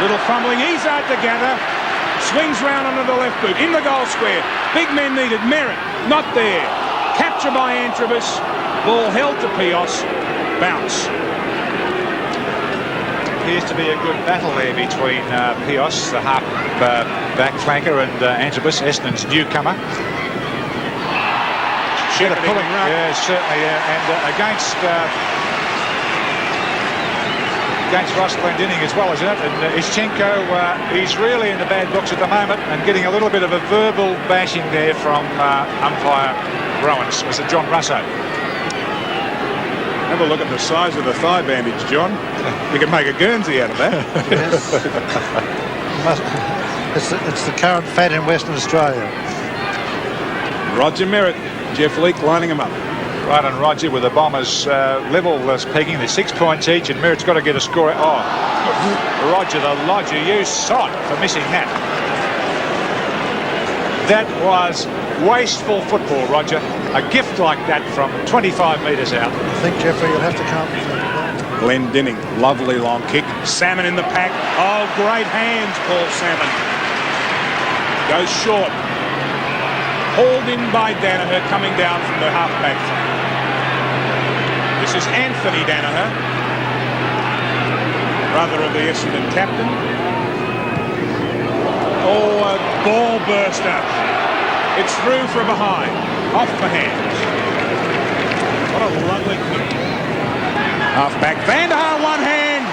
Little fumbling. Izzard to gather. Swings round onto the left boot. In the goal square. Big men needed. Merritt. Not there. Capture by Antrobus. Ball held to Pios. Bounce. Appears to be a good battle there between Pios, the half back flanker, and Antrobus, Essendon's newcomer. Should have pulled him, yeah, certainly, yeah. And against Ross Glendinning as well, isn't it? And Ischenko, he's really in the bad books at the moment and getting a little bit of a verbal bashing there from umpire Rowans. Was it John Russo? Have a look at the size of the thigh bandage, John. You can make a Guernsey out of that. Yes. It's the current fad in Western Australia. Roger Merritt. Jeff Leake lining him up. Right on Roger with the Bombers level pegging. They're 6 points each, and Merritt's got to get a score. Oh, Roger the Lodger, you sod for missing that. That was wasteful football, Roger. A gift like that from 25 metres out. I think, Jeffrey, you'll have to come up with that. Glendinning, lovely long kick. Salmon in the pack. Oh, great hands, Paul Salmon. Goes short. Hauled in by Danaher, coming down from the half-back. This is Anthony Danaher, brother of the Essendon captain. Oh, a ball burster. It's through from behind. Off the hands. What a lovely kick. Half-back. Van der Haar, one hand.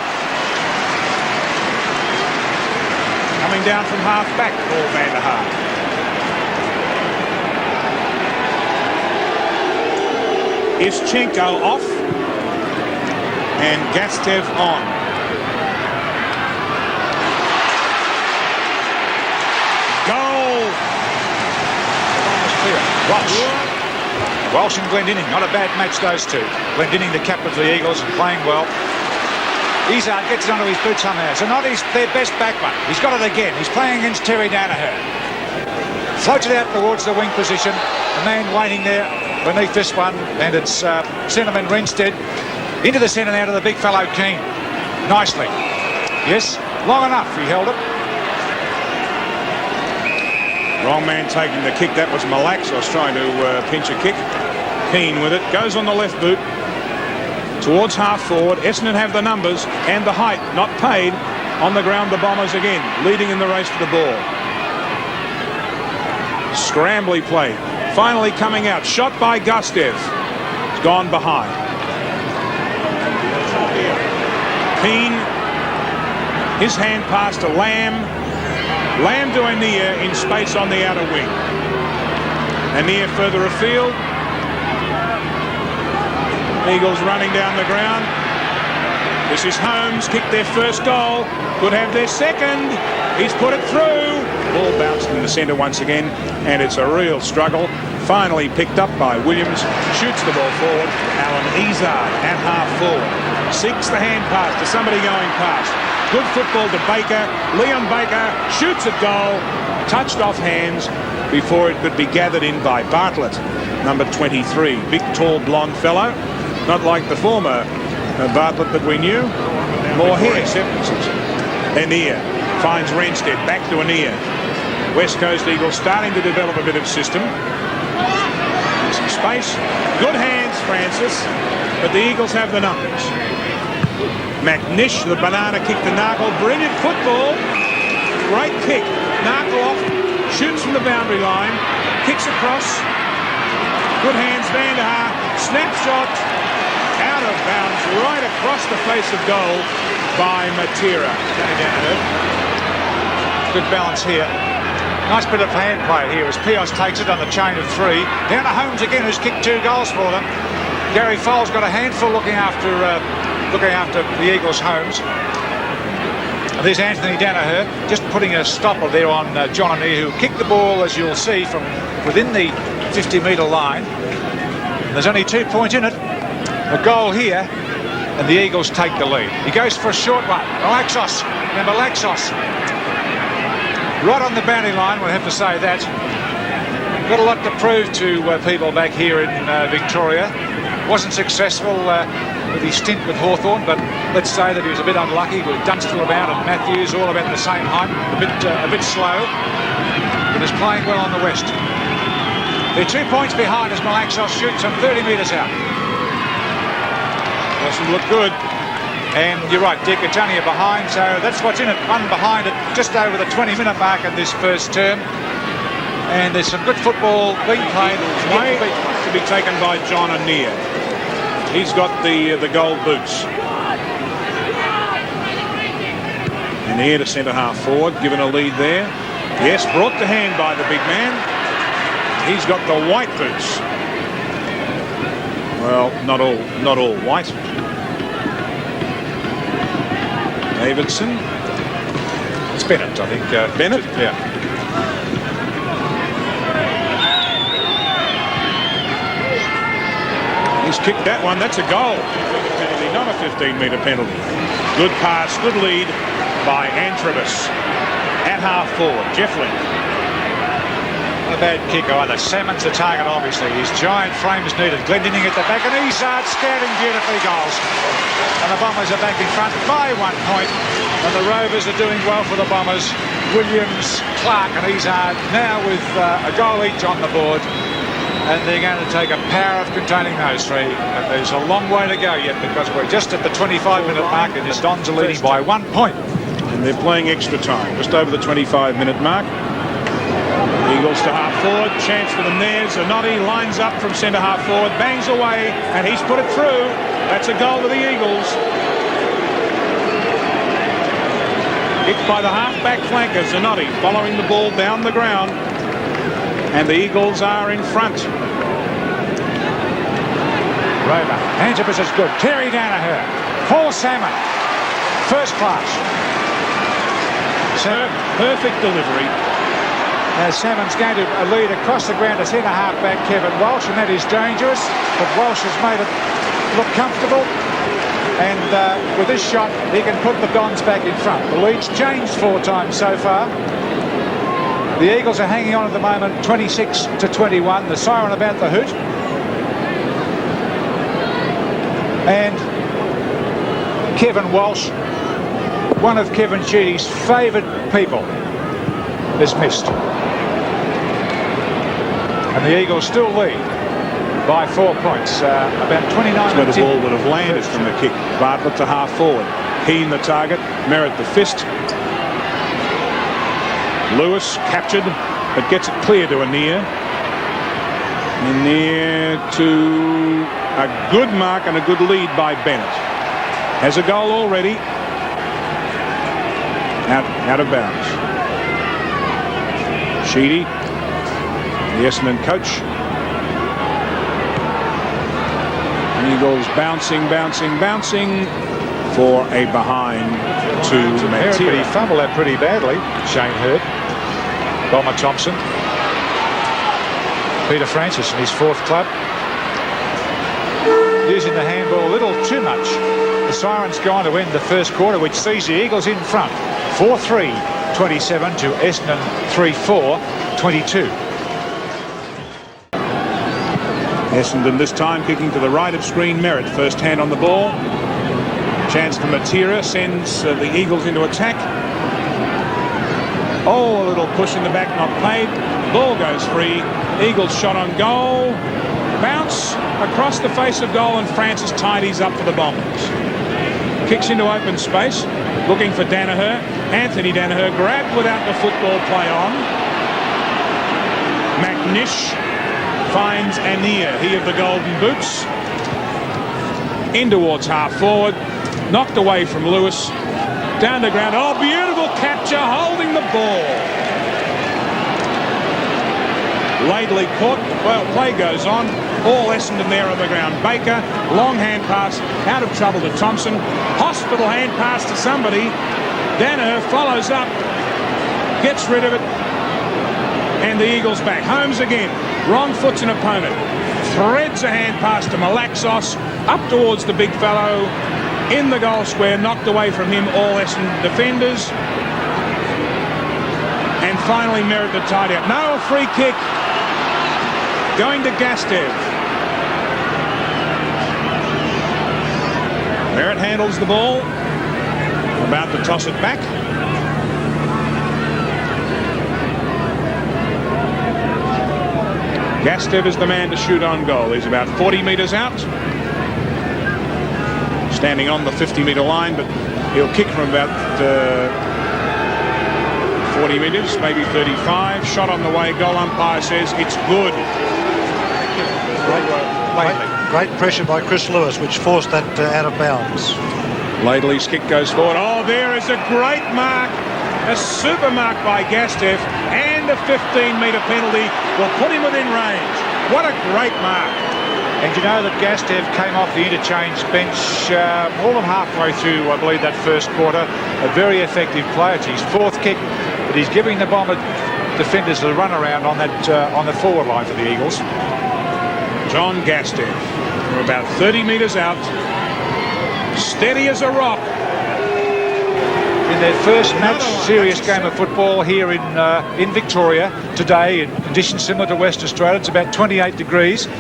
Coming down from half-back, Paul Van der Haar. Ischenko off and Gastev on. Goal! Walsh and Glendinning, not a bad match, those two. Glendinning, the captain of the Eagles, and playing well. Izzard gets it onto his boot somehow, so not their best backman. He's got it again. He's playing against Terry Danaher. Floats it out towards the wing position. The man waiting there beneath this one, and it's Centreman Renstead into the centre now to the big fellow Keane. Nicely. Yes, long enough he held it. Wrong man taking the kick. That was Malaxos trying to pinch a kick. Keane with it. Goes on the left boot towards half forward. Essendon have the numbers and the height. Not paid. On the ground, the Bombers again, leading in the race to the ball. Scrambly play. Finally coming out. Shot by Gustev. It's gone behind. Keane. His hand pass to Lamb. Lamb to Anir in space on the outer wing. Anir further afield. Eagles running down the ground. This is Holmes. Kicked their first goal. Could have their second. He's put it through. Ball bounced in the centre once again, and it's a real struggle. Finally picked up by Williams. Shoots the ball forward. Alan Izzard at half forward. Seeks the hand pass to somebody going past. Good football to Baker. Leon Baker shoots at goal. Touched off hands before it could be gathered in by Bartlett, number 23. Big, tall, blonde fellow. Not like the former Bartlett that we knew. More hair. Anir finds Renstead. Back to Anir. West Coast Eagles starting to develop a bit of system. Some space. Good hands, Francis. But the Eagles have the numbers. McNish, the banana kick to Narkle. Brilliant football. Great kick. Narkle off. Shoots from the boundary line. Kicks across. Good hands, Van der Haar. Snapshot. Out of bounds. Right across the face of goal by Matera. Good balance here. Nice bit of hand play here as Pios takes it on the chain of three. Down to Holmes again, who's kicked 2 goals for them. Gary Foles got a handful looking after the Eagles' Holmes. And there's Anthony Danaher just putting a stopper there on John Anir, who kicked the ball, as you'll see, from within the 50-metre line. There's only 2 points in it. A goal here, and the Eagles take the lead. He goes for a short one. Malaxos. Remember Laxos. Right on the boundary line, we'll have to say that. Got a lot to prove to people back here in Victoria. Wasn't successful with his stint with Hawthorn, but let's say that he was a bit unlucky with Dunstall about and Matthews all about the same height, a bit slow, but is playing well on the west. They're 2 points behind as Malaxos shoots from 30 metres out. Doesn't look good. And you're right, Dick, it's only a behind, so that's what's in it. One behind it, just over the 20-minute mark in this first term. And there's some good football being played. Way to be taken by John Anir. He's got the gold boots. Anir to centre half forward, given a lead there. Yes, brought to hand by the big man. He's got the white boots. Well, not all white. Davidson. It's Bennett, I think. Bennett? Yeah. He's kicked that one. That's a goal. Penalty, not a 15-metre penalty. Good pass, good lead by Antrobus. At half forward, Jefflin. Not a bad kick either. Salmon's the target, obviously. His giant frame is needed. Glendinning at the back, and Izzard scouting beautifully goals. And the Bombers are back in front by 1 point. And the Rovers are doing well for the Bombers. Williams, Clark and Izzard now with a goal each on the board. And they're going to take a power of containing those three. And there's a long way to go yet because we're just at the 25-minute mark and the Dons are leading by 1 point. And they're playing extra time, just over the 25-minute mark. Eagles to half forward, chance for them there. Zanotti lines up from centre half forward, bangs away, and he's put it through. That's a goal to the Eagles. Kicked by the half-back flanker, Zanotti, following the ball down the ground. And the Eagles are in front. Rover, Antrobus is good. Terry Danaher, Paul Salmon, first class. Perfect delivery. Salmon's going to lead across the ground to centre half-back Kevin Walsh, and that is dangerous, but Walsh has made it look comfortable. And with this shot, he can put the Dons back in front. The lead's changed 4 times so far. The Eagles are hanging on at the moment, 26-21. The siren about the hoot. And Kevin Walsh, one of Kevin Sheedy's favoured people, is missed. And the Eagles still lead by 4 points. About 29 Where the minutes in. ball would have landed from the kick. Bartlett to half forward. Keane the target. Merritt the fist. Lewis captured, but gets it clear to Anir. Anir to a good mark and a good lead by Bennett. Has a goal already. Out of bounds. Sheedy, the Essendon coach. Eagles bouncing for a behind to Matera. He fumbled that pretty badly, Shane Hurd. Bomber Thompson. Peter Francis in his 4th club. Using the handball a little too much. The siren's gone to end the first quarter, which sees the Eagles in front. 4-3-27 to Essendon 3-4-22. Essendon this time kicking to the right of screen. Merritt first hand on the ball. Chance for Matera, sends the Eagles into attack. Oh, a little push in the back, not paid. Ball goes free. Eagles shot on goal. Bounce across the face of goal, and Francis tidies up for the Bombers. Kicks into open space, looking for Danaher. Anthony Danaher grabbed without the football play on. McNish finds Anir, he of the golden boots. In towards half forward, knocked away from Lewis. Down the ground, oh, beautiful capture, holding the ball. Laidley caught, well, play goes on. All Essendon there on the ground. Baker, long hand pass, out of trouble to Thompson. Hospital hand pass to somebody. Danaher follows up, gets rid of it, and the Eagles back. Holmes again, wrong foot's an opponent. Threads a hand pass to Malaxos, up towards the big fellow, in the goal square, knocked away from him, all Essendon defenders. And finally Merritt the tidy up. No, a free kick going to Gastev. Merritt handles the ball. About to toss it back. Gastev is the man to shoot on goal. He's about 40 metres out. Standing on the 50-metre line, but he'll kick from about 40 metres, maybe 35. Shot on the way. Goal umpire says it's good. Great pressure by Chris Lewis, which forced that out of bounds. Laidley's kick goes forward. Oh, there is a great mark. A super mark by Gastev, and a 15-metre penalty will put him within range. What a great mark. And you know that Gastev came off the interchange bench more than halfway through, I believe, that first quarter. A very effective player. It's his fourth kick, but he's giving the Bomber defenders a run around on that on the forward line for the Eagles. John Gastev, from about 30 metres out, steady as a rock. In their first match, serious game of football here in Victoria today, in conditions similar to West Australia. It's about 28 degrees. The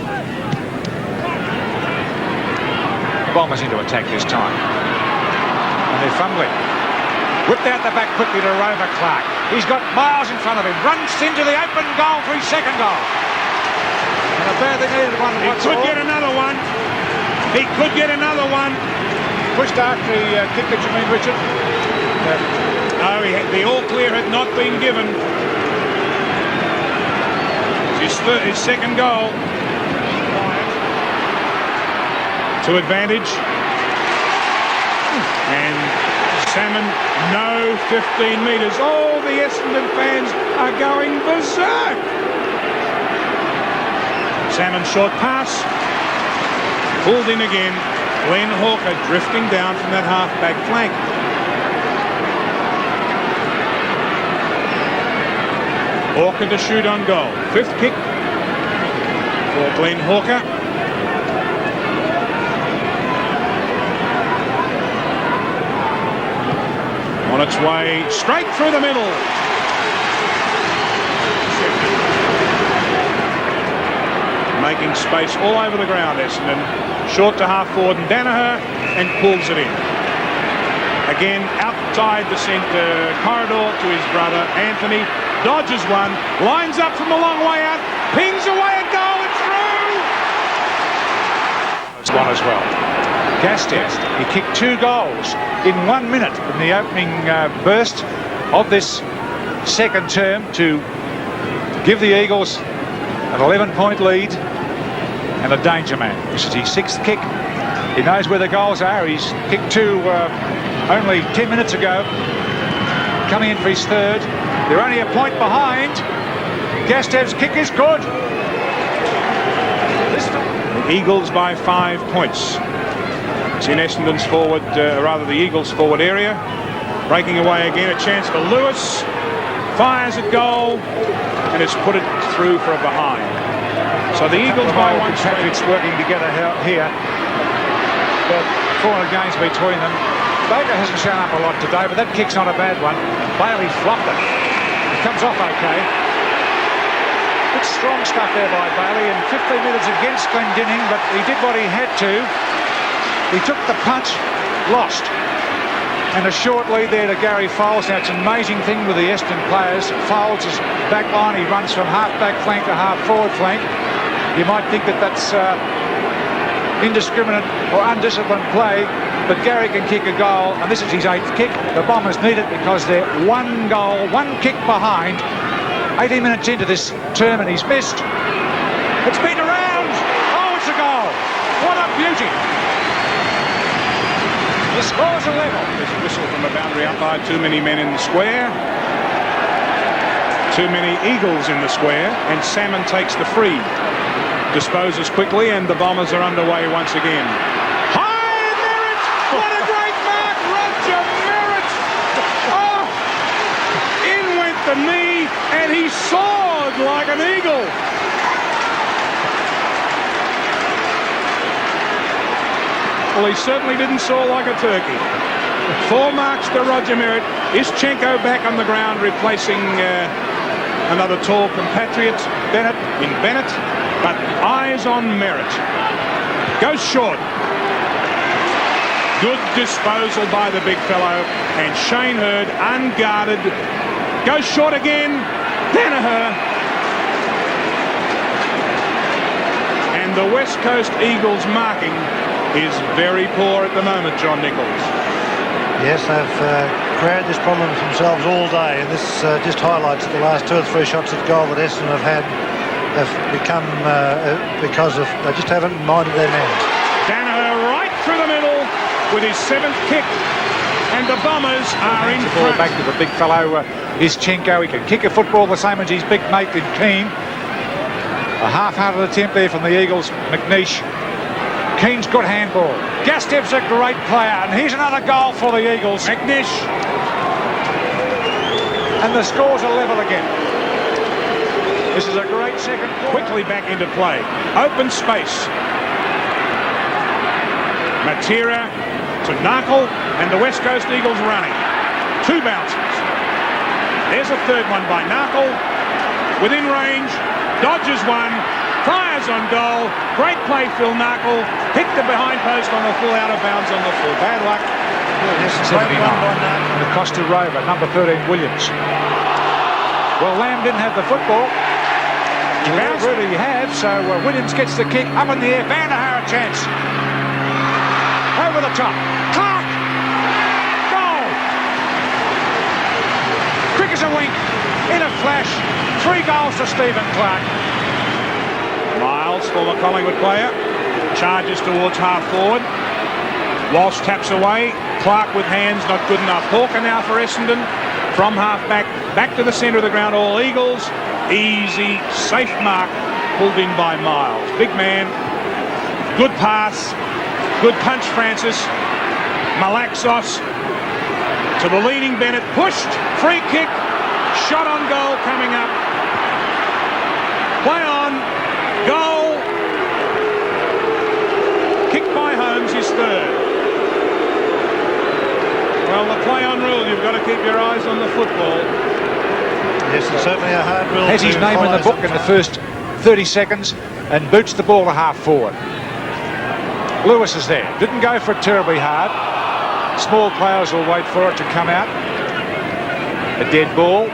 Bombers into attack this time, and they're fumbling. Whipped out the back quickly to Rover Clark. He's got miles in front of him. Runs into the open goal for his second goal. And a badly needed one. He could get another one. He could get another one. Pushed after he kicked it, you mean, Richard? No, the all clear had not been given. His second goal. To advantage. And Salmon, no 15 metres. Oh, the Essendon fans are going berserk. Salmon short pass. Pulled in again. Glenn Hawker drifting down from that half-back flank. Hawker to shoot on goal. Fifth kick for Glenn Hawker. On its way straight through the middle. Making space all over the ground, Essendon. Short to half forward and Danaher, and pulls it in. Again, outside the centre corridor to his brother Anthony. Dodges one, lines up from a long way out, pings away a goal, and through! It's one as well. Gastev, he kicked 2 goals in 1 minute in the opening burst of this second term to give the Eagles an 11-point lead and a danger man. This is his 6th kick. He knows where the goals are. He's kicked 2 only 10 minutes ago. Coming in for his 3rd. They're only a point behind. Gastev's kick is good. The Eagles by 5 points. It's in Essendon's forward, rather the Eagles' forward area. Breaking away again, a chance for Lewis. Fires at goal, and it's put it through for a behind. So the Eagles by 1 Patriots working together here. But 400 games between them. Baker hasn't shown up a lot today, but that kick's not a bad one. Bailey flopped it. It comes off okay. Bit strong stuff there by Bailey, and 15 minutes against Glendinning, but he did what he had to. He took the punch, lost. And a short lead there to Gary Foles. Now, it's an amazing thing with the Essendon players. Foles is back line. He runs from half-back flank to half-forward flank. You might think that that's indiscriminate or undisciplined play, but Gary can kick a goal, and this is his 8th kick. The Bombers need it because they're 1 goal, 1 kick behind. 18 minutes into this term, and he's missed. It's been around. Oh, it's a goal. What a beauty. The score's a level. There's a whistle from the boundary umpire. Too many men in the square. Too many Eagles in the square, and Salmon takes the free. Disposes quickly, and the Bombers are underway once again. High Merritt! What a great mark! Roger Merritt! Oh! In went the knee, and he soared like an eagle. Well, he certainly didn't soar like a turkey. 4 marks to Roger Merritt. Ischenko back on the ground, replacing another tall compatriot, Bennett, in Bennett. But eyes on Merritt. Goes short. Good disposal by the big fellow, and Shane Hurd unguarded, goes short again. Danaher, and the West Coast Eagles marking is very poor at the moment, John Nichols. Yes, they've created this problem themselves all day, and this just highlights that the last 2 or 3 shots at goal that Essendon have had have become because of they just haven't minded their man. Danaher right through the middle with his 7th kick, and the Bombers are in the ball front. back to the big fellow, Ischenko. He can kick a football the same as his big mate in Keane. A half-hearted attempt there from the Eagles, McNeish. Keane's good handball. Gastev's a great player, and here's another goal for the Eagles. McNeish. And the scores are level again. This is a great second quarter. Quickly back into play. Open space. Matera to Narkle, and the West Coast Eagles running. 2 bounces. There's a 3rd one by Narkle. Within range. Dodges one. Fires on goal. Great play, Phil Narkle. Hit the behind post on the full, out of bounds on the full. Bad luck. Yes, 79. And the Costa Rover, number 13, Williams. Well, Lamb didn't have the football. He really had, so Williams gets the kick up in the air. Van der Haar a chance. Over the top. Clark! Goal! Quick as a wink. In a flash. 3 goals to Stephen Clark. Miles, former Collingwood player, charges towards half forward. Walsh taps away. Clark with hands not good enough. Hawker now for Essendon. From half back to the centre of the ground. All Eagles. Easy, safe mark. Pulled in by Miles. Big man. Good pass. Good punch, Francis. Malaxos to the leading Bennett. Pushed. Free kick. Shot on goal coming up. Play on. Goal. Kick by Holmes, his 3rd. Well, the play on rule, you've got to keep your eyes on the football. Yes, it's certainly a hard rule. Has his name in the book in the first 30 seconds and boots the ball to half forward. Lewis is there. Didn't go for it terribly hard. Small players will wait for it to come out. A dead ball.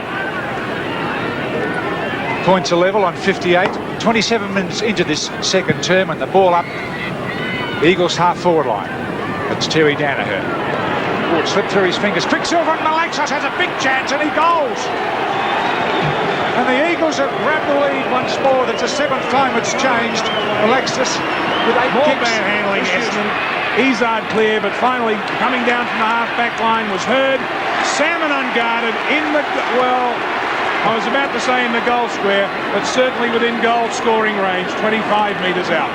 Points are level on 58. 27 minutes into this second term, and the ball up the Eagles half forward line. It's Terry Danaher. Oh, it slipped through his fingers. Quicksilver and Malaxos has a big chance, and he goes. And the Eagles have grabbed the lead once more. That's the 7th time it's changed. Alexis with 8 More kicks. bad handling, Essendon. Izard clear, but finally coming down from the half-back line was Hurd. Salmon unguarded in the... Well, I was about to say in the goal square, but certainly within goal scoring range, 25 metres out.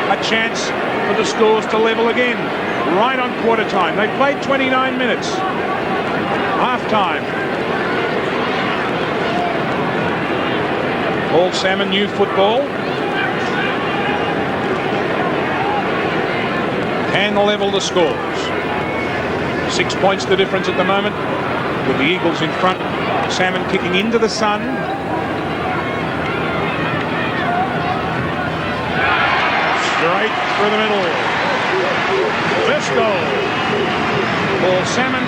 A chance for the scores to level again, right on quarter time. They played 29 minutes. Half time. Paul Salmon, new football. And level the scores. 6 points the difference at the moment, with the Eagles in front. Salmon kicking into the sun. Straight through the middle. First goal. Paul Salmon.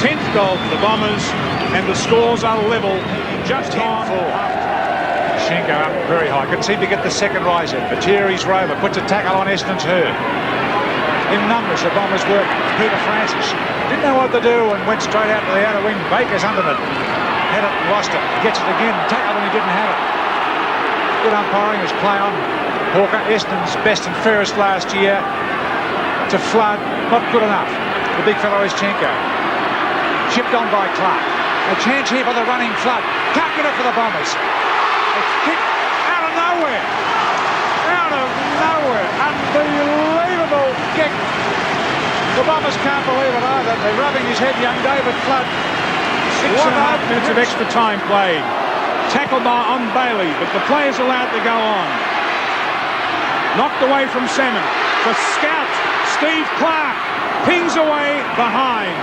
10th goal for the Bombers, and the scores are level. Just 10-4. Shenko up very high. Couldn't seem to get the second rise in. Materi's Rover puts a tackle on Essendon's Hurd. In numbers, the Bombers work. Peter Francis didn't know what to do and went straight out to the outer wing. Baker's under it. Had it, lost it. Gets it again. Tackled when he didn't have it. Good umpiring was play on. Hawker, Essendon's best and fairest last year. To Flood, not good enough. The big fellow is Chenko. Chipped on by Clark. A chance here for the running Flood. Can't get it for the Bombers. It's kicked out of nowhere. Out of nowhere. Unbelievable kick. The Bombers can't believe it either. They're rubbing his head, young David Flood. 6.5 minutes of extra time played. Tackled on Bailey, but the player's allowed to go on. Knocked away from Salmon. For Scout, Steve Clark pings away behind.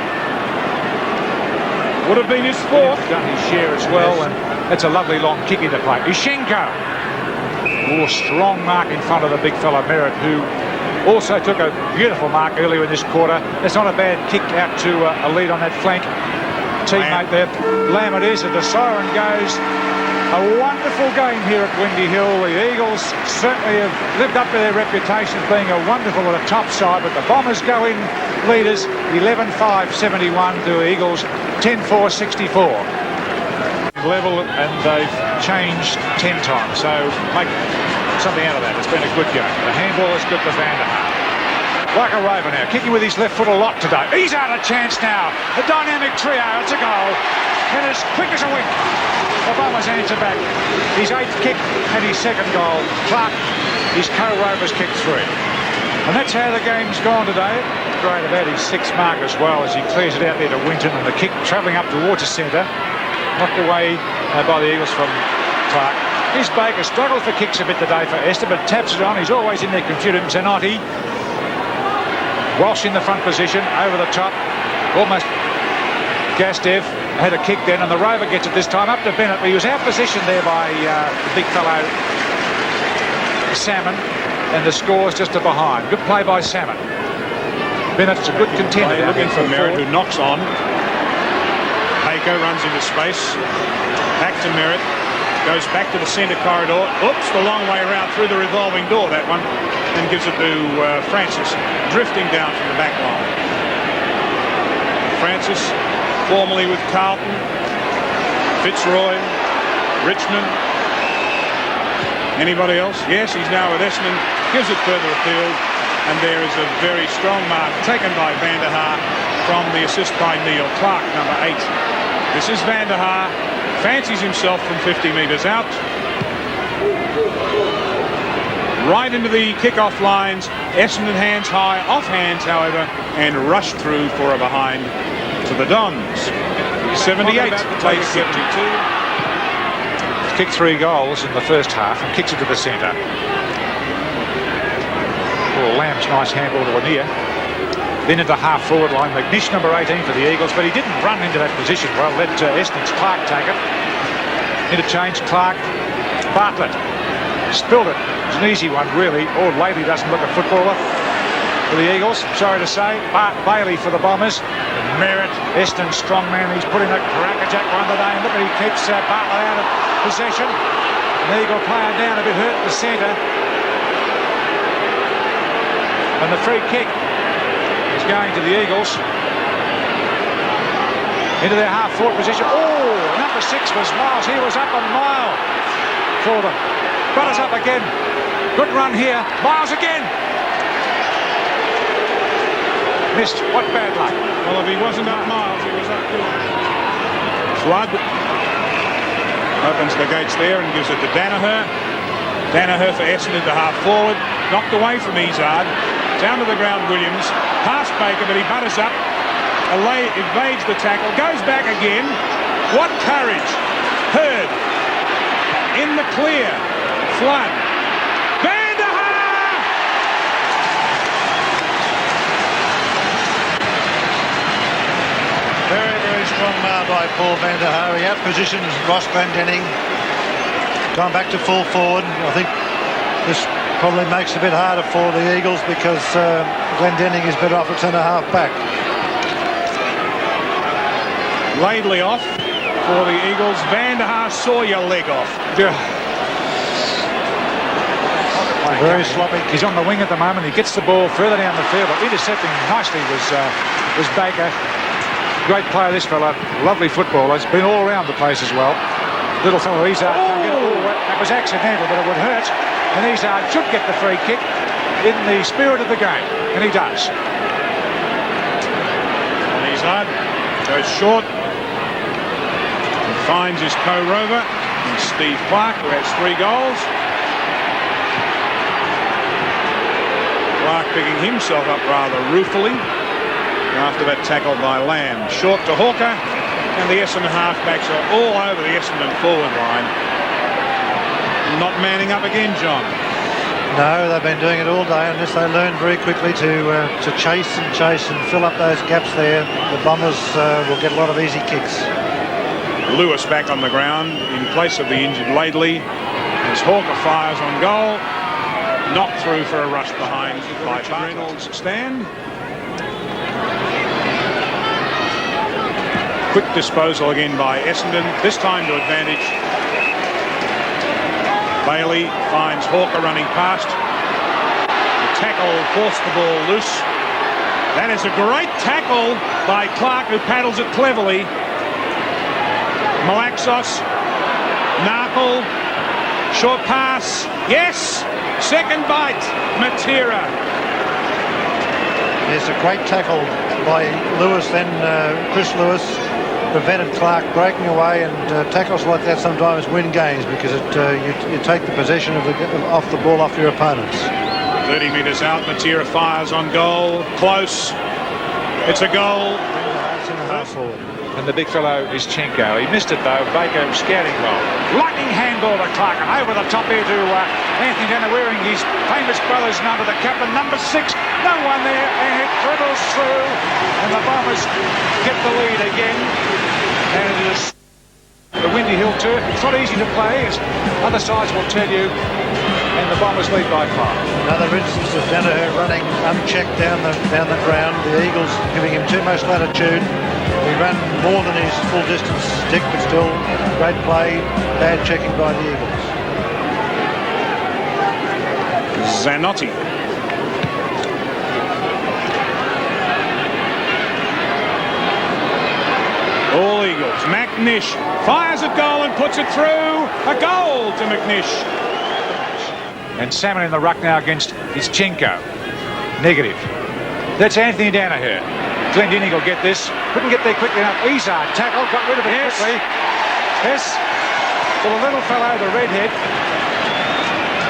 Would have been his 4th. Done his share as well, and that's a lovely long kick into play. Ischenko. Oh, strong mark in front of the big fella Merritt, who Also took a beautiful mark earlier in this quarter. It's not a bad kick out to a lead on that flank. Teammate there, Lamb it is, and the siren goes. A wonderful game here at Windy Hill. The Eagles certainly have lived up to their reputation as being a wonderful at the top side, but the Bombers go in leaders 11-5-71 to Eagles 10-4-64. Level, and they've changed 10 times, so make something out of that. It's been a good game. The handball is good for Van der Haar. Like a rover now, kicking with his left foot a lot today. He's out of chance now. A dynamic trio, it's a goal. And as quick as a wink, the Bombers answer back. His 8th kick and his 2nd goal. Clark, his co-rovers kicked 3. And that's how the game's gone today. Great about his 6th mark as well as he clears it out there to Winton, and the kick travelling up towards the centre. Knocked away by the Eagles from Clark. Here's Baker, struggled for kicks a bit today for Essendon, but taps it on. He's always in their computer. Zanotti. Walsh in the front position, over the top. Almost Gastev had a kick then, and the rover gets it this time up to Bennett, but he was out positioned there by the big fellow Salmon, and the score's just a behind. Good play by Salmon. Bennett's a good contender. Looking for Merritt, who knocks on. Baker runs into space. Back to Merritt. Goes back to the centre corridor. Oops, the long way around through the revolving door, that one. And gives it to Francis, drifting down from the back line. Francis, formerly with Carlton, Fitzroy, Richmond. Anybody else? Yes, he's now with Essendon. Gives it further afield. And there is a very strong mark taken by Van der Haar from the assist by Neil Clark, number 8. This is Van der Haar. Fancies himself from 50 metres out. Right into the kick-off lines. Essendon hands high, off hands, however, and rushed through for a behind to the Dons. 78 plays 72. Kicked 3 goals in the first half and kicks it to the centre. Oh, Lamb's nice handball to Lanier. Then into half-forward line. McNish, number 18 for the Eagles, but he didn't run into that position well. Let Essendon's Clark take it. Interchange, Clark, Bartlett. Spilled it. It's an easy one, really. Or Lately doesn't look a footballer for the Eagles, sorry to say. Bart Bailey for the Bombers. Merritt, Essendon strongman. He's put in a crackerjack one today. And look at he keeps Bartlett out of possession. An Eagle player down a bit hurt in the centre. And the free kick is going to the Eagles. Into their half-forward position. Oh, number 6 was Miles. He was up a mile for them. Brothers up again. Good run here. Miles again. Missed. What bad luck. Well, if he wasn't up Miles, he was up too. Flood opens the gates there and gives it to Danaher. Danaher for Essendon to half-forward. Knocked away from Izard. Down to the ground, Williams. Past Baker, but he butters up. Evades the tackle. Goes back again. What courage. Hurd. In the clear. Flood. Van der Haar! Very, very strong mark by Paul Van der Haar. He out-positions Ross Glendenning. Gone back to full forward. I think this probably makes it a bit harder for the Eagles because Glendenning is better off at centre-half back. Laidley off for the Eagles. Van der Haar saw your leg off. Very sloppy. He's on the wing at the moment. He gets the ball further down the field, but intercepting nicely was Baker. Great player, this fella. Lovely footballer. He's been all around the place as well. Little fellow Izard. That was accidental, but it would hurt. And Izard should get the free kick in the spirit of the game, and he does. And Izard goes short. And finds his co-rover, Steve Clark, who has 3 goals. Clark picking himself up rather ruefully after that tackle by Lamb. Short to Hawker, and the Essendon halfbacks are all over the Essendon forward line. Not manning up again, John. No, they've been doing it all day unless they learn very quickly to chase and fill up those gaps there. The Bombers will get a lot of easy kicks. Lewis back on the ground in place of the injured Laidley as Hawker fires on goal. knocked through for a rush behind by Reynolds. Stand. Quick disposal again by Essendon, this time to advantage. Bailey finds Hawker running past. The tackle forced the ball loose. That is a great tackle by Clark, who paddles it cleverly. Malaxos, Narkle, short pass, yes, second bite, Matera. There's a great tackle by Lewis, then Chris Lewis prevented Clark breaking away, and tackles like that sometimes win games because you take the possession off the ball off your opponents. 30 metres out, Matera fires on goal, close, it's a goal. Half forward. And the big fellow is Chenko. He missed it though. Baker scouting goal. Lightning handball to Clark, and over the top here to Anthony Dana, wearing his famous brother's number, the captain, number 6. No one there, and it dribbles through, and the Bombers get the lead again. And it is the Windy Hill turf. It's not easy to play, as other sides will tell you. And the Bombers lead by 5. Another instance of Danaher running unchecked down the ground. The Eagles giving him too much latitude. He ran more than his full distance stick, but still great play, bad checking by the Eagles. Zanotti. All Eagles. McNish fires at goal and puts it through. A goal to McNish. And Salmon in the ruck now against Chenko. Negative. That's Anthony Danaher. Glendinning will get this. Couldn't get there quickly enough. Izard tackle, got rid of it quickly. Yes. For the little fellow, the redhead.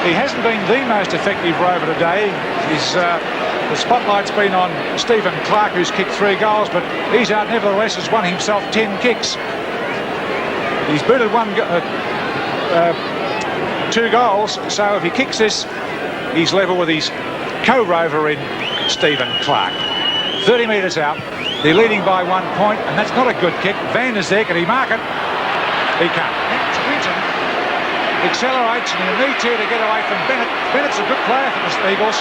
He hasn't been the most effective rover today. The spotlight's been on Stephen Clark, who's kicked 3 goals, but Izard nevertheless has won himself 10 kicks. He's booted 2 goals, so if he kicks this, he's level with his co-rover in Stephen Clark. 30 metres out, they're leading by 1 point, and that's not a good kick. Van is there, can he mark it? He can't. Winton accelerates, and he'll need to get away from Bennett. Bennett's a good player for the Eagles.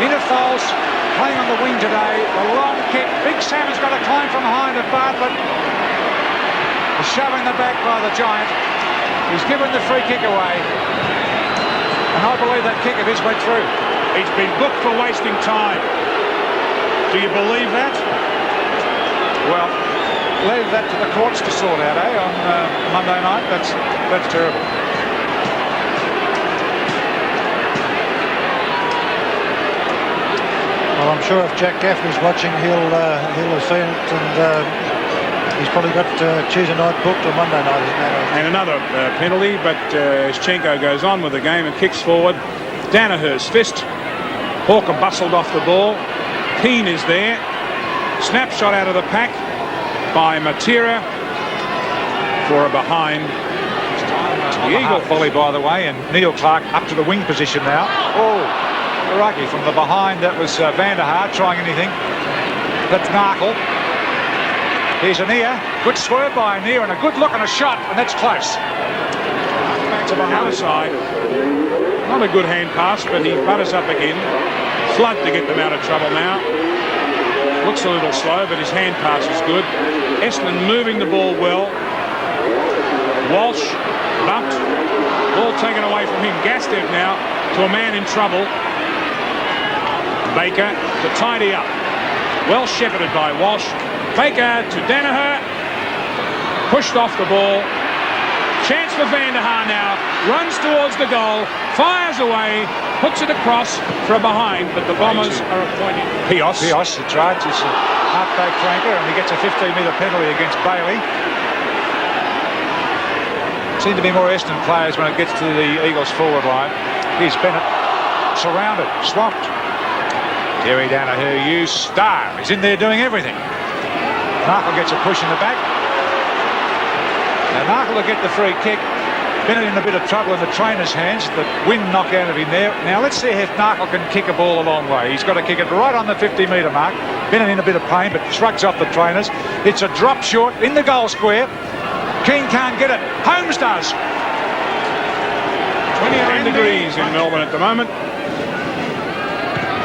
Into Foles, playing on the wing today. A long kick. Big Salmon's got to climb from behind at Bartlett. The shove in the back by the Giant. He's given the free kick away. And I believe that kick of his went through. He's been booked for wasting time. Do you believe that? Well, leave that to the courts to sort out, on Monday night. That's terrible. Well, I'm sure if Jack Gaffney's watching, he'll have seen it, and he's probably got Tuesday night booked or Monday night, isn't that? And another penalty, but as Chenko goes on with the game and kicks forward, Danaher's fist. Hawker bustled off the ball. Keane is there. Snapshot out of the pack by Matera for a behind. The Eagle volley, by the way, and Neil Clark up to the wing position now. Oh, Ruggie from the behind. That was Van der Haar trying anything. That's Narkle. Here's Anea. Good swerve by Anea and a good look and a shot, and that's close. Back to the other side. Not a good hand pass, but he butters up again. Flood to get them out of trouble now. Looks a little slow, but his hand pass is good. Essendon moving the ball well. Walsh bumped. Ball taken away from him. Gastev now to a man in trouble. Baker to tidy up. Well shepherded by Walsh. Baker to Danaher. Pushed off the ball. Chance for Van der Haar now. Runs towards the goal. Fires away. Puts it across for a behind, but the Bombers are appointing Pios. Pios, that's right. It's a half-back flanker, and he gets a 15-metre penalty against Bailey. Seem to be more Essendon players when it gets to the Eagles forward line. Here's Bennett. Surrounded. Swamped. Terry Danaher, you star. He's in there doing everything. Narkle gets a push in the back. Now Narkle will get the free kick. Bennett in a bit of trouble in the trainer's hands. The wind knocked out of him there. Now let's see if Narkle can kick a ball a long way. He's got to kick it right on the 50-metre mark. Bennett in a bit of pain, but shrugs off the trainers. It's a drop short in the goal square. Keane can't get it. Holmes does. 29 degrees in Melbourne at the moment.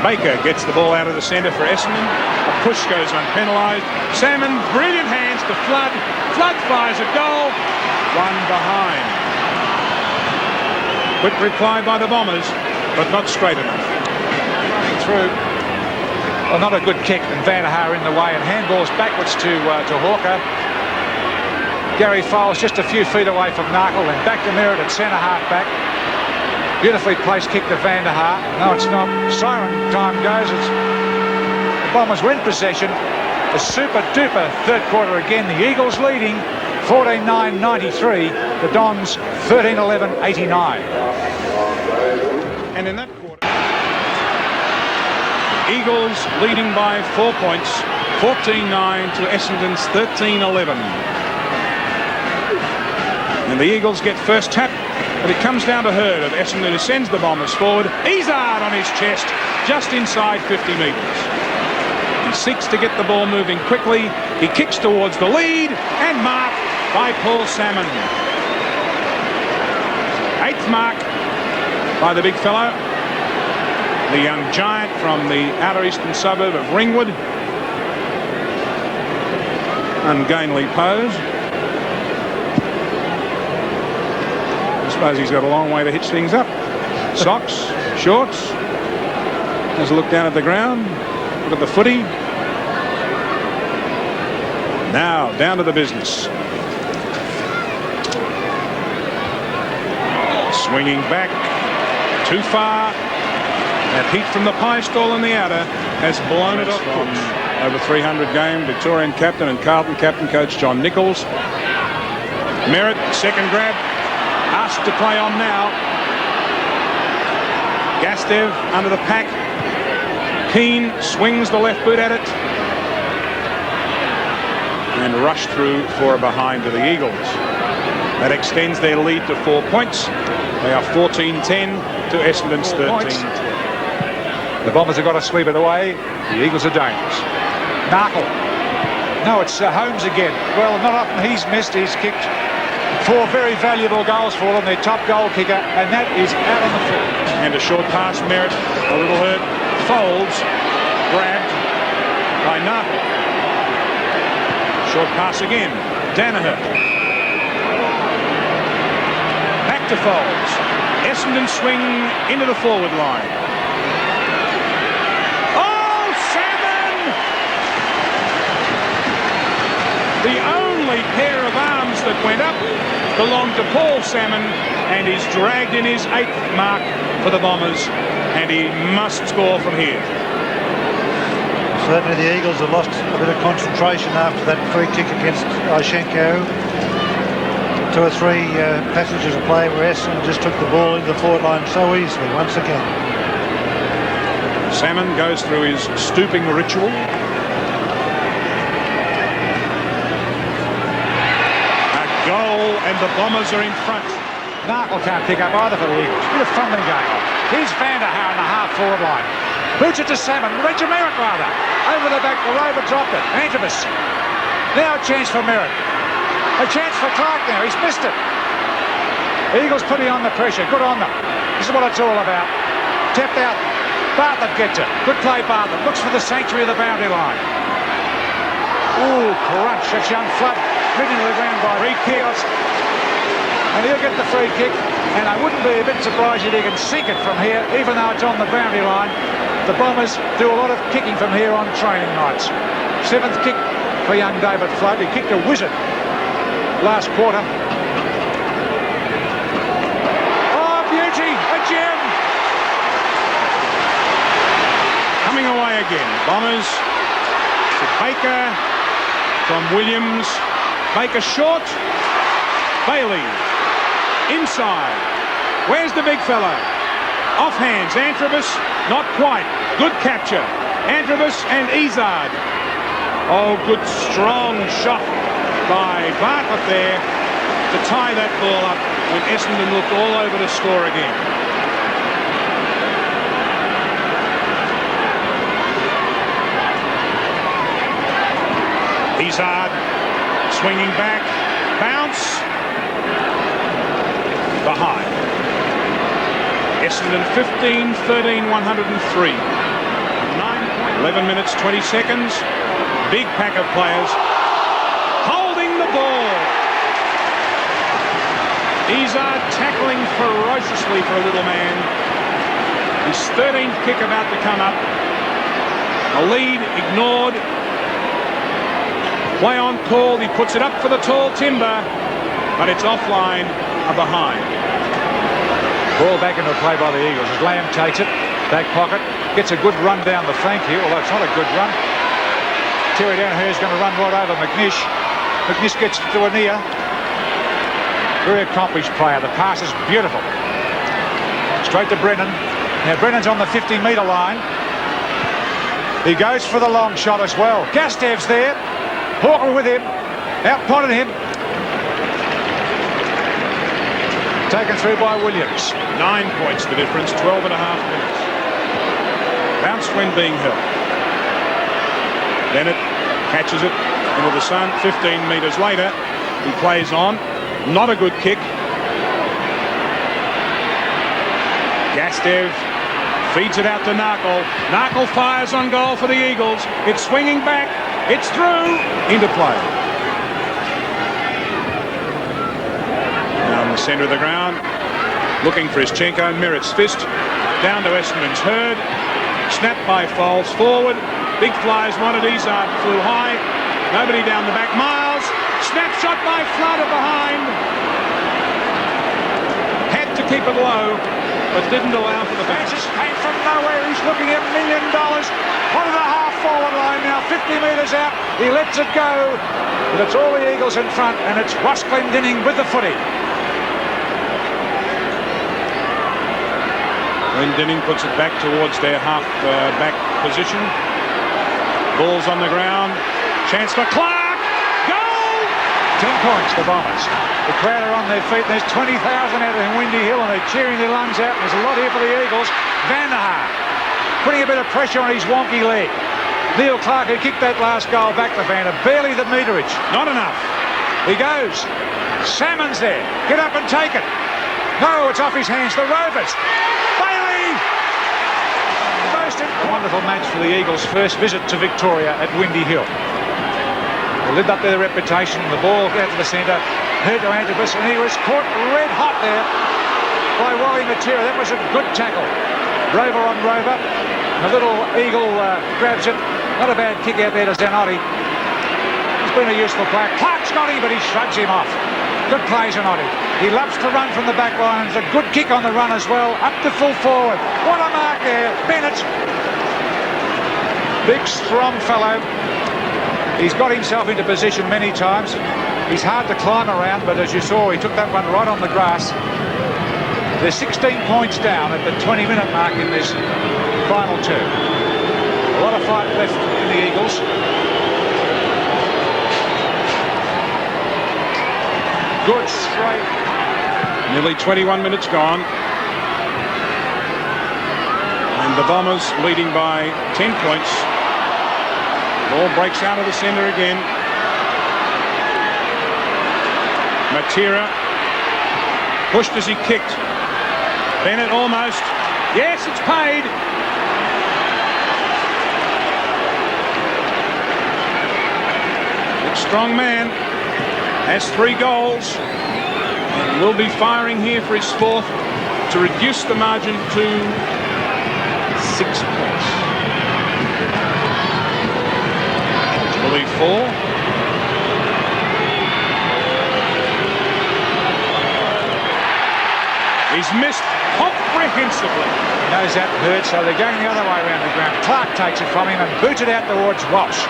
Baker gets the ball out of the centre for Essendon. A push goes unpenalised. Salmon, brilliant hands to Flood. Flood fires a goal. One behind. Quick reply by the Bombers, but not straight enough. Running through. Well, not a good kick, and Van der Haar in the way, and handballs backwards to Hawker. Gary Foles just a few feet away from Narkle, and back to Merritt at centre half back. Beautifully placed kick to Van der Haar. No, it's not. Siren time goes. The Bombers win possession. A super duper third quarter again. The Eagles leading 14-9-93. The Dons 13-11-89. And in that quarter, Eagles leading by 4 points, 14-9 to Essendon's 13-11. And the Eagles get first tap, but it comes down to Hurd of Essendon, who sends the Bombers forward. Izard on his chest, just inside 50 metres. He seeks to get the ball moving quickly. He kicks towards the lead, and marked by Paul Salmon. 8th mark by the big fellow, the young giant from the outer eastern suburb of Ringwood. Ungainly pose. I suppose he's got a long way to hitch things up. Socks, shorts. Has a look down at the ground. Look at the footy. Now down to the business. Swinging back too far. That heat from the pie stall in the outer has blown it off. From over 300 game Victorian captain and Carlton captain coach John Nichols. Merritt, second grab, asked to play on now. Gastev under the pack. Keane swings the left boot at it and rushed through for a behind to the Eagles. That extends their lead to 4 points. They are 14-10 to Essendon's 13. The Bombers have got to sweep it away. The Eagles are dangerous. Narkle. No, it's Holmes again. Well, not often he's missed. He's kicked 4 very valuable goals for them. Their top goal kicker, and that is out on the floor. And a short pass, Merritt, a little hurt. Folds, grabbed by Narkle. Short pass again. Danaher. Back to Folds. Essendon swing into the forward line. Oh, Salmon! The only pair of arms that went up belonged to Paul Salmon, and he's dragged in his 8th mark for the Bombers, and he must score from here. Certainly the Eagles have lost a bit of concentration after that free kick against Ishenko. 2 or 3 passages of play where Essendon just took the ball into the forward line so easily once again. Salmon goes through his stooping ritual. A goal, and the Bombers are in front. Narkle can't pick up either for the Eagles. Bit of fumbling going on. Here's Van der Haar in the half forward line. Boots it to Salmon. Reggie Merritt rather. Over the back. The Rover dropped it. Antrobus. Now a chance for Merritt. A chance for Clark now. He's missed it. Eagles putting on the pressure. Good on them. This is what it's all about. Tapped out. Bartlett gets it. Good play, Bartlett. Looks for the sanctuary of the boundary line. Ooh, crunch. That's young Flood. Driven to the ground by free kicks. And he'll get the free kick. And I wouldn't be a bit surprised if he can sink it from here, even though it's on the boundary line. The Bombers do a lot of kicking from here on training nights. 7th kick for young David Flood. He kicked a wizard last quarter. Oh, beauty! A gem! Coming away again. Bombers to Baker from Williams. Baker short. Bailey inside. Where's the big fellow? Off hands. Antrobus. Not quite. Good capture. Antrobus and Izard. Oh, good strong shot by Bartlett there to tie that ball up when Essendon looked all over to score again. Izard swinging back, bounce, behind. Essendon 15-13, 103. 11 minutes 20 seconds. Big pack of players holding the ball. Izzard tackling ferociously for a little man. His 13th kick about to come up. A lead ignored. Play on called. He puts it up for the tall timber, but it's offline or behind. Ball back into play by the Eagles as Lamb takes it. Back pocket. Gets a good run down the flank here, although it's not a good run. Terry Danaher's going to run right over McNish. McNish gets to a near. Very accomplished player. The pass is beautiful. Straight to Brennan. Now Brennan's on the 50-metre line. He goes for the long shot as well. Gastev's there. Hawker with him. Out-potted him. Taken through by Williams. 9 points the difference, 12 and a half minutes. Bounce when being held. Bennett catches it into the sun. 15 metres later, he plays on. Not a good kick. Gastev feeds it out to Narkle. Narkle fires on goal for the Eagles. It's swinging back. It's through. Into play. Now in the centre of the ground, looking for Ischenko. Merritt's fist. Down to Essendon's Hurd. Snapped by Foles. Forward. Big flies wanted. Izzard flew high. Nobody down the back. Miles. Snapshot by Flutter behind. Had to keep it low, but didn't allow for the bounce. Just came from nowhere. He's looking at $1 million. On the half-forward line now, 50 metres out. He lets it go. But it's all the Eagles in front, and it's Ross Glendinning with the footy. Glendinning puts it back towards their half-back position. Ball's on the ground. Chance for Clark. 10 points, the Bombers. The crowd are on their feet. There's 20,000 out in Windy Hill and they're cheering their lungs out. There's a lot here for the Eagles. Van der Haar putting a bit of pressure on his wonky leg. Neil Clark, who kicked that last goal back to Van der, barely the meterage. Not enough. He goes. Salmon's there. Get up and take it. No, it's off his hands. The Rovers. Bailey! A wonderful match for the Eagles' first visit to Victoria at Windy Hill. They lived up to their reputation. The ball out to the centre, heard to Antabus, and he was caught red hot there by Wally Matera. That was a good tackle. Rover on Rover. The little Eagle grabs it. Not a bad kick out there to Zanotti. He's been a useful player. Clark's got him, but he shrugs him off. Good play, Zanotti. He loves to run from the back line. It's a good kick on the run as well. Up to full forward. What a mark there. Bennett. Big, strong fellow. He's got himself into position many times. He's hard to climb around, but as you saw, he took that one right on the grass. They're 16 points down at the 20-minute mark in this final term. A lot of fight left in the Eagles. Good straight. Nearly 21 minutes gone. And the Bombers leading by 10 points. Ball breaks out of the centre again. Matera pushed as he kicked. Bennett almost. Yes, it's paid. Big strong man. Has 3 goals. And will be firing here for his 4th to reduce the margin to 6 points. Bully 4. He's missed comprehensively. He knows that hurts, so they're going the other way around the ground. Clark takes it from him and boots it out towards Walsh.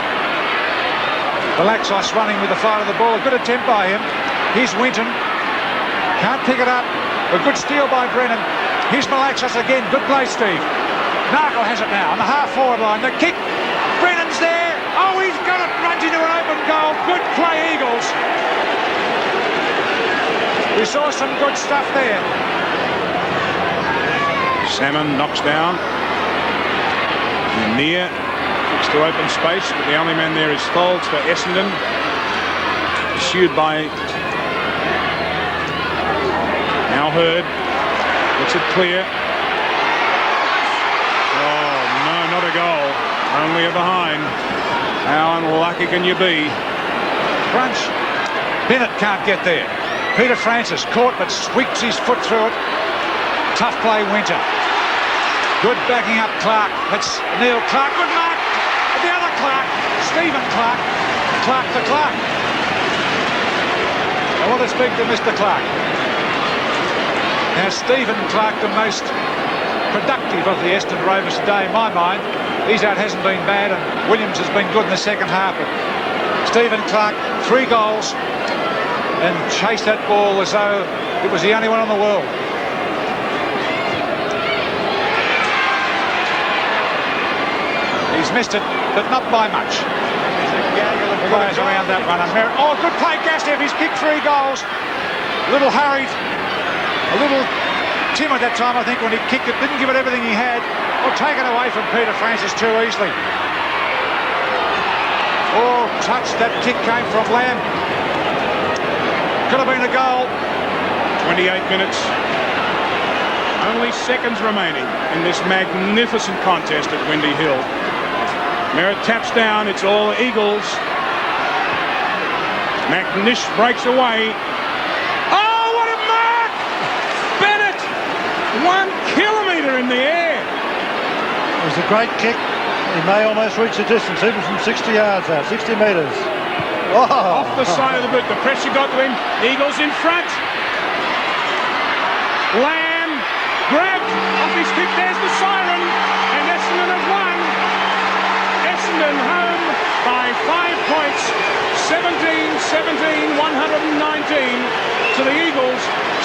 Malaxos running with the flight of the ball. A good attempt by him. Here's Winton. Can't pick it up. A good steal by Brennan. Here's Malaxos again. Good play, Steve. Narkle has it now on the half-forward line. The kick. Brennan's there. Oh, he's got it. Runs into an open goal. Good play, Eagles. We saw some good stuff there. Salmon knocks down. Near. To open space, but the only man there is Foles for Essendon. Pursued by now Hurd. Looks it clear. Oh no, not a goal. Only a behind. How unlucky can you be? Crunch. Bennett can't get there. Peter Francis caught but squeaks his foot through it. Tough play, Winter. Good backing up Clark. It's Neil Clark. Good mark. The other Clark. Stephen Clark. Clark to Clark. I want to speak to Mr. Clark. Now, Stephen Clark, the most productive of the Essendon Rovers today, in my mind. His out hasn't been bad, and Williams has been good in the second half. But Stephen Clark, 3 goals, and chased that ball as though it was the only one in the world. He's missed it, but not by much. The guys around that one. Oh, good play, Gastev. He's kicked 3 goals. A little hurried, a little timid that time, I think, when he kicked it. Didn't give it everything he had. Or taken away from Peter Francis too easily. Oh, touch. That kick came from Lamb. Could have been a goal. 28 minutes. Only seconds remaining in this magnificent contest at Windy Hill. Merritt taps down. It's all Eagles. McNish breaks away. Oh, what a mark! Bennett! 1 kilometre in the air. It was a great kick. He may almost reach the distance, even from 60 yards out, 60 metres. Oh. Off the side of the boot. The pressure got to him. Eagles in front. Lamb grabbed off his kick. There's the siren. And Essendon have won. Essendon home by 5 points. 17-17, 119 to the Eagles.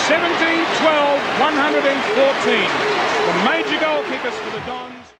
17-12, 114. The major goal kickers for the Dons.